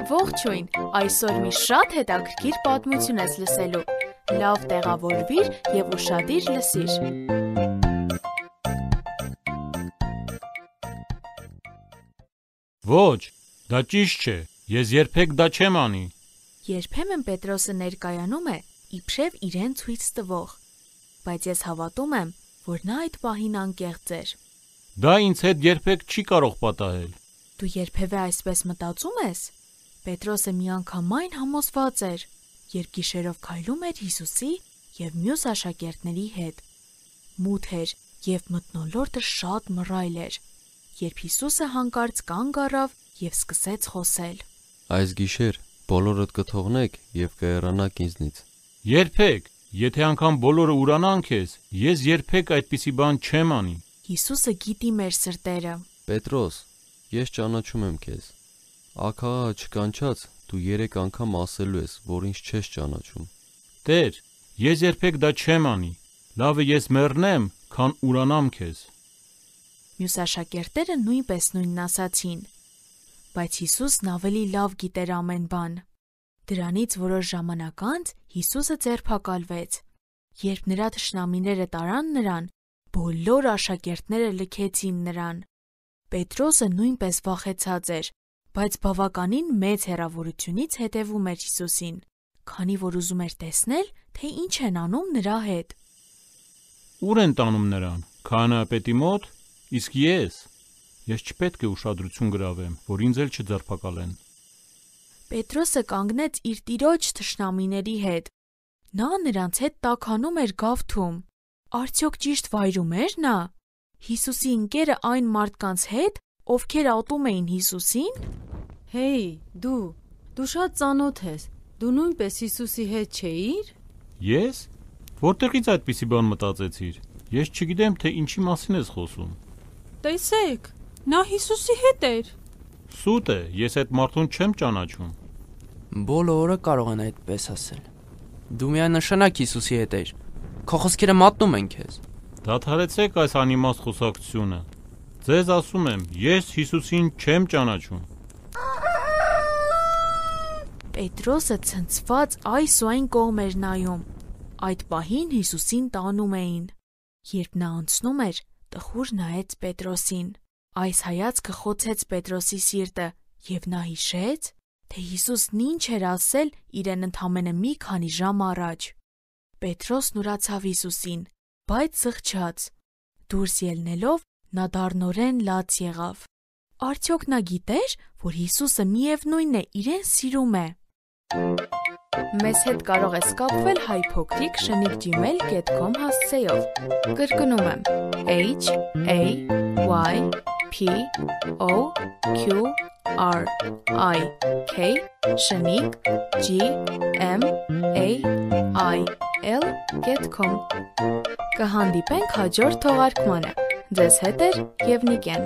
Ողջույն, այսօր մի շատ հետաքրքիր պատմություն ես լսելու, լավ տեղավորվիր և ուշադիր լսիր։ Ոչ, դա ճիշտ չէ, ես երբեք դա չեմ անի։ Երբեմն Պետրոսը ներկայանում է իբրև իրեն ցույց տվող, բայց ես հավատում եմ, որ նա այդ պահին անկեղծ էր։ Դա ինձ հետ երբեք չի կարող պատահել։ Դու երբևէ այսպես մտածում ես։ Պետրոսը միանգամայն համոզված էր, երբ գիշերով քայլում էր Հիսուսի և մյուս աշակերտների հետ։ Մութ էր և մթնոլորտը շատ մռայլ էր, երբ Հիսուսը հանկարծ կանգ առավ և սկսեց խոսել։ Այս գիշեր բոլորդ կթողնեք և կհեռանաք ինձնից։ Երբեք, եթե անգամ բոլորը ուրանան քեզ, ես երբեք այդպիսի բան չեմ անի։ Հիսուսը գիտի մեր սրտերը։ Պետրոս, ես ճանաչում եմ քեզ։ Աքաղա չկանչած դու 3 անգամ ասելու ես, որ ինձ չես ճանաչում։ Տեր, ես երբեք դա չեմ անի։ Լավ է ես մեռնեմ, քան ուրանամ քեզ։ Մյուս աշակերտները նույնպես նույնն ասացին, բայց Հիսուսն ավելի լավ գիտեր ամեն բան։ Դրանից որոշ ժամանակ անց Հիսուսը ձերբակալվեց։ Երբ նրա թշնամիները տարան նրան, բոլոր աշակերտները լքեցին նրան։ Պետրոսը նույնպես վախեցած էր, բայց բավականին մեծ հեռավորությունից հետևում էր Հիսուսին, քանի որ ուզում էր տեսնել, թե ինչ են անում նրա հետ։ Ուր են տանում նրան, քահանայապետի մոտ, իսկ ես չպետք է ուշադրություն գրավեմ, որ ինձ էլ չձերբակալեն։ Պետրոսը կանգնեց իր տիրոջ թշնամիների հետ։ Նա նրանց հետ տաքանում էր գավթում։ Արդյոք ճիշտ վայրում էր նա։ Հիսուսի ընկերը այն մարդկանց հետ, ովքեր ատում էին Հիսուսին։ Հեյ, դու շատ ծանոթ ես։ Դու նույնպես Հիսուսի հետ չէիր։ Ես? Որտեղից այդպիսի բան մտածեցիր։ Ես չգիտեմ, թե ինչի մասին ես խոսում։ Տեսեք, նա Հիսուսի հետ էր։ Սուտ է, ես այդ մարդուն չեմ ճանաչում։ Բոլորը կարող են այդպես ասել։ Դու միանշանակ Հիսուսի հետ ես։ Քո խոսքերը մատնում են քեզ։ Դադարեցեք այս անիմաստ խոսակցությունը։ Ձեզ ասում եմ, ես Հիսուսին չեմ ճանաչում։ Պետրոսը ցնցված այս ու այն կողմ էր նայում։ Այդ պահին Հիսուսին տանում էին։ Երբ նա անցնում էր, տխուր նայեց Պետրոսին։ Այս հայացքը խոցեց Պետրոսի սիրտը, և նա հիշեց, թե Հիսուսն ինչ էր ասել իրեն ընդամենը մի քանի ժամ առաջ։ Պետրոսն ուրացավ Հիսուսին, բայց զղջաց։ Դուրս ելնելով, նա դառնորեն լաց եղավ։ Արդյոք նա գիտեր, որ Հիսուսը միևնույնն է իրեն սիրում է։ Մեզ հետ կարող ես կապվել hypocric@gmail.com հասցեով։ Կրկնում եմ HAYPOQRIK@gmail.com Կհանդիպենք հաջորդ թողարկմանը։ Ձեզ հետ է Եվնիկեն։